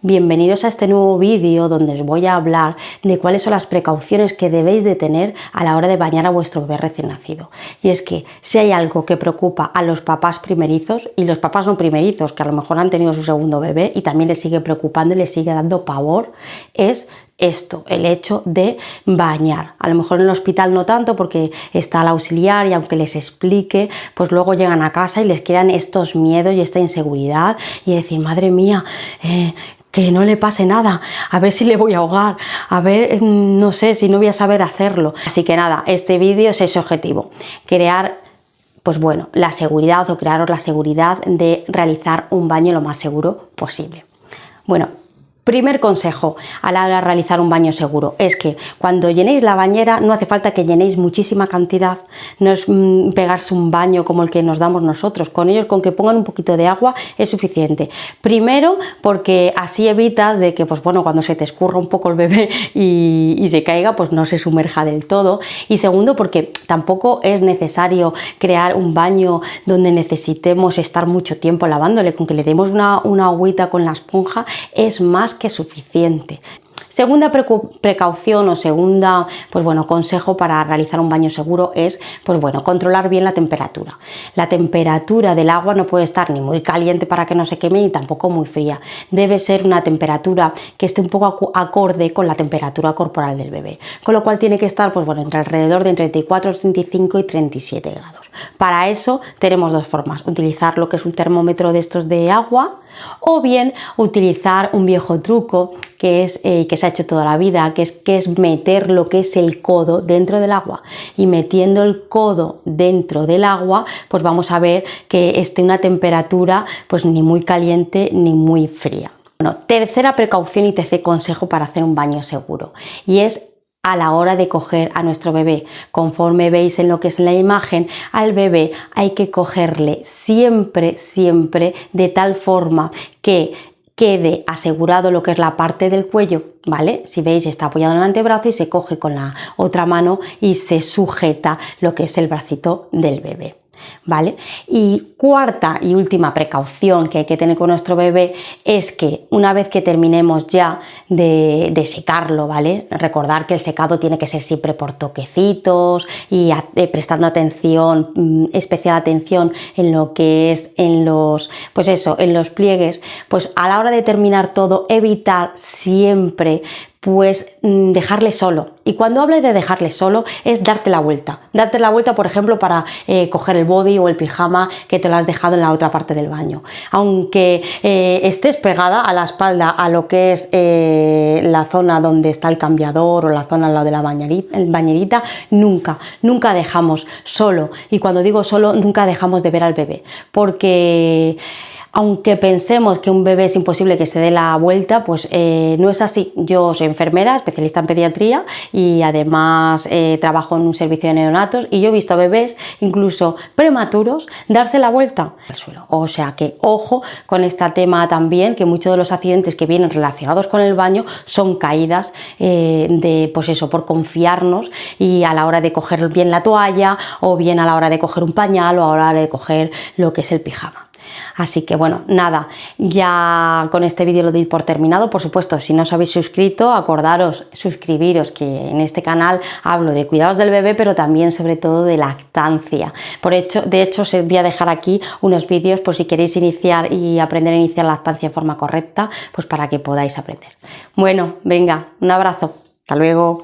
Bienvenidos a este nuevo vídeo donde os voy a hablar de cuáles son las precauciones que debéis de tener a la hora de bañar a vuestro bebé recién nacido. Y es que si hay algo que preocupa a los papás primerizos y los papás no primerizos, que a lo mejor han tenido su segundo bebé y también les sigue preocupando y les sigue dando pavor, es esto, el hecho de bañar. A lo mejor en el hospital no tanto porque está el auxiliar y aunque les explique, pues luego llegan a casa y les crean estos miedos y esta inseguridad y decir, madre mía, que no le pase nada, a ver si le voy a ahogar, a ver, no sé, si no voy a saber hacerlo. Así que nada, este vídeo es ese objetivo, crear pues bueno, la seguridad o crearos la seguridad de realizar un baño lo más seguro posible. Bueno, primer consejo a la hora de realizar un baño seguro es que cuando llenéis la bañera no hace falta que llenéis muchísima cantidad, no es pegarse un baño como el que nos damos nosotros, con ellos con que pongan un poquito de agua es suficiente. Primero porque así evitas de que pues bueno, cuando se te escurra un poco el bebé y se caiga pues no se sumerja del todo, y segundo porque tampoco es necesario crear un baño donde necesitemos estar mucho tiempo lavándole, con que le demos una agüita con la esponja es más que suficiente. Segunda precaución o segunda, pues bueno, consejo para realizar un baño seguro es, pues bueno, controlar bien la temperatura. La temperatura del agua no puede estar ni muy caliente para que no se queme ni tampoco muy fría. Debe ser una temperatura que esté un poco acorde con la temperatura corporal del bebé. Con lo cual tiene que estar, pues bueno, entre alrededor de 34, 35 y 37 grados. Para eso tenemos dos formas, utilizar lo que es un termómetro de estos de agua o bien utilizar un viejo truco que es que se ha hecho toda la vida, que es meter lo que es el codo dentro del agua, y metiendo el codo dentro del agua pues vamos a ver que esté una temperatura pues ni muy caliente ni muy fría. Bueno, tercera precaución y tercer consejo para hacer un baño seguro, y es a la hora de coger a nuestro bebé. Conforme veis en lo que es la imagen, al bebé hay que cogerle siempre de tal forma que quede asegurado lo que es la parte del cuello, ¿vale? Si veis está apoyado en el antebrazo y se coge con la otra mano y se sujeta lo que es el bracito del bebé, ¿vale? Y cuarta y última precaución que hay que tener con nuestro bebé es que una vez que terminemos ya de secarlo, ¿vale? Recordar que el secado tiene que ser siempre por toquecitos y prestando atención, especial atención en lo que es en los, pues eso, en los pliegues, pues a la hora de terminar todo evitar siempre pues dejarle solo. Y cuando hablo de dejarle solo es darte la vuelta, por ejemplo para coger el body o el pijama que te lo has dejado en la otra parte del baño, aunque estés pegada a la espalda a lo que es la zona donde está el cambiador o la zona al lado de la bañerita, nunca dejamos solo, y cuando digo solo nunca dejamos de ver al bebé, porque aunque pensemos que un bebé es imposible que se dé la vuelta, pues no es así. Yo soy enfermera, especialista en pediatría y además trabajo en un servicio de neonatos, y yo he visto a bebés, incluso prematuros, darse la vuelta al suelo. O sea que ojo con este tema también, que muchos de los accidentes que vienen relacionados con el baño son caídas pues eso, por confiarnos y a la hora de coger bien la toalla o bien a la hora de coger un pañal o a la hora de coger lo que es el pijama. Así que bueno, nada, ya con este vídeo lo doy por terminado. Por supuesto, si no os habéis suscrito, acordaros suscribiros, que en este canal hablo de cuidados del bebé, pero también sobre todo de lactancia. De hecho, os voy a dejar aquí unos vídeos por si queréis iniciar y aprender a iniciar lactancia de forma correcta, pues para que podáis aprender. Bueno, venga, un abrazo, hasta luego.